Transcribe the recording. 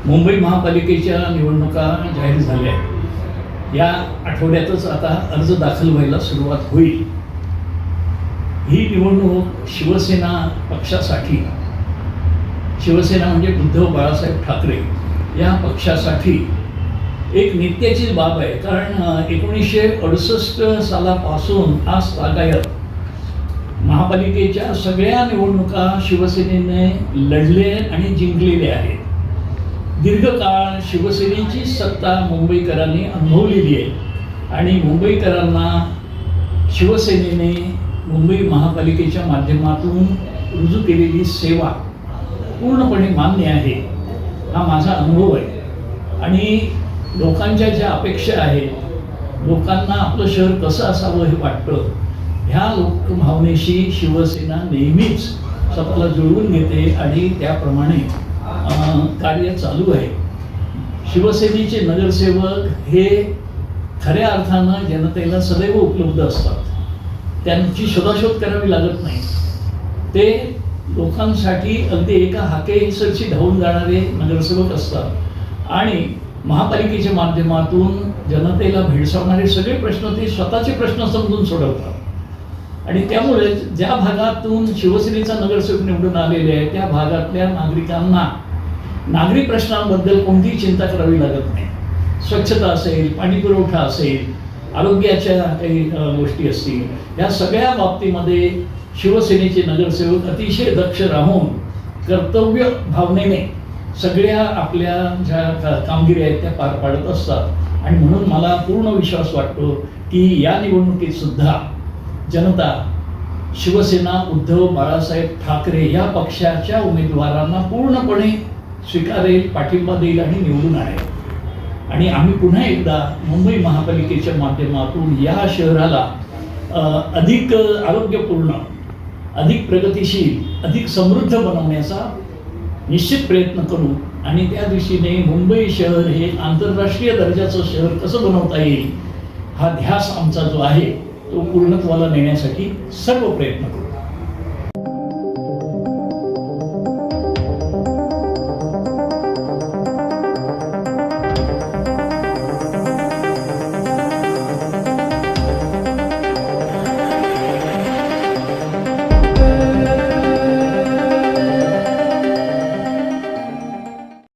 मुंबई महापालिकेच्या निवडणुका जाहीर झाल्या आहेत. या आठवड्यातच आता अर्ज दाखल व्हायला सुरुवात होईल. ही निवडणूक शिवसेना पक्षासाठी, शिवसेना म्हणजे उद्धव बाळासाहेब ठाकरे या पक्षासाठी एक नित्याचीच बाब आहे. कारण 1968 सालापासून आज तागायत महापालिकेच्या सगळ्या निवडणुका शिवसेनेने लढले आणि जिंकलेले आहेत. दीर्घकाळ शिवसेनेची सत्ता मुंबईकरांनी अनुभवलेली आहे आणि मुंबईकरांना शिवसेनेने मुंबई महापालिकेच्या माध्यमातून रुजू केलेली सेवा पूर्णपणे मान्य आहे. हा माझा अनुभव आहे. आणि लोकांच्या ज्या अपेक्षा आहेत, लोकांना आपलं शहर कसं असावं हे वाटतं, ह्या लोकभावनेशी शिवसेना नेहमीच स्वतःला जुळवून घेते आणि त्याप्रमाणे कार्य चालू आहे. शिवसेनेचे नगरसेवक हे खऱ्या अर्थानं जनतेला सदैव उपलब्ध असतात. त्यांची शोधाशोध करावी लागत नाही. ते लोकांसाठी अगदी एका हाकेसरशी धावून जाणारे नगरसेवक असतात आणि महापालिकेच्या माध्यमातून जनतेला भेडसावणारे सगळे प्रश्न ते स्वतःचे प्रश्न समजून सोडवतात. आणि त्यामुळे ज्या भागातून शिवसेनेचा नगरसेवक निवडून आलेले आहे त्या भागातल्या नागरिकांना नागरी प्रश्नांबद्दल कोणतीही चिंता करावी लागत नाही. स्वच्छता असेल, पाणी पुरवठा असेल, आरोग्याच्या काही गोष्टी असतील, या सगळ्या बाबतीमध्ये शिवसेनेचे नगरसेवक अतिशय दक्ष राहून कर्तव्य भावनेने सगळ्या आपल्या ज्या कामगिरी आहेत त्या पार पाडत असतात. आणि म्हणून मला पूर्ण विश्वास वाटतो की या निवडणुकीत सुद्धा जनता शिवसेना उद्धव बाळासाहेब ठाकरे या पक्षाच्या उमेदवारांना पूर्णपणे स्वीकारेल, पाठिंबा देईल आणि निवडून आणेल. आणि आम्ही पुन्हा एकदा मुंबई महापालिकेच्या माध्यमातून या शहराला अधिक आरोग्यपूर्ण, अधिक प्रगतिशील, अधिक समृद्ध बनवण्याचा निश्चित प्रयत्न करू. आणि त्या दिशेने मुंबई शहर हे आंतरराष्ट्रीय दर्जाचं शहर कसं बनवता येईल हा ध्यास आमचा जो आहे तो पूर्णत्वाला नेण्यासाठी सर्व प्रयत्न करू.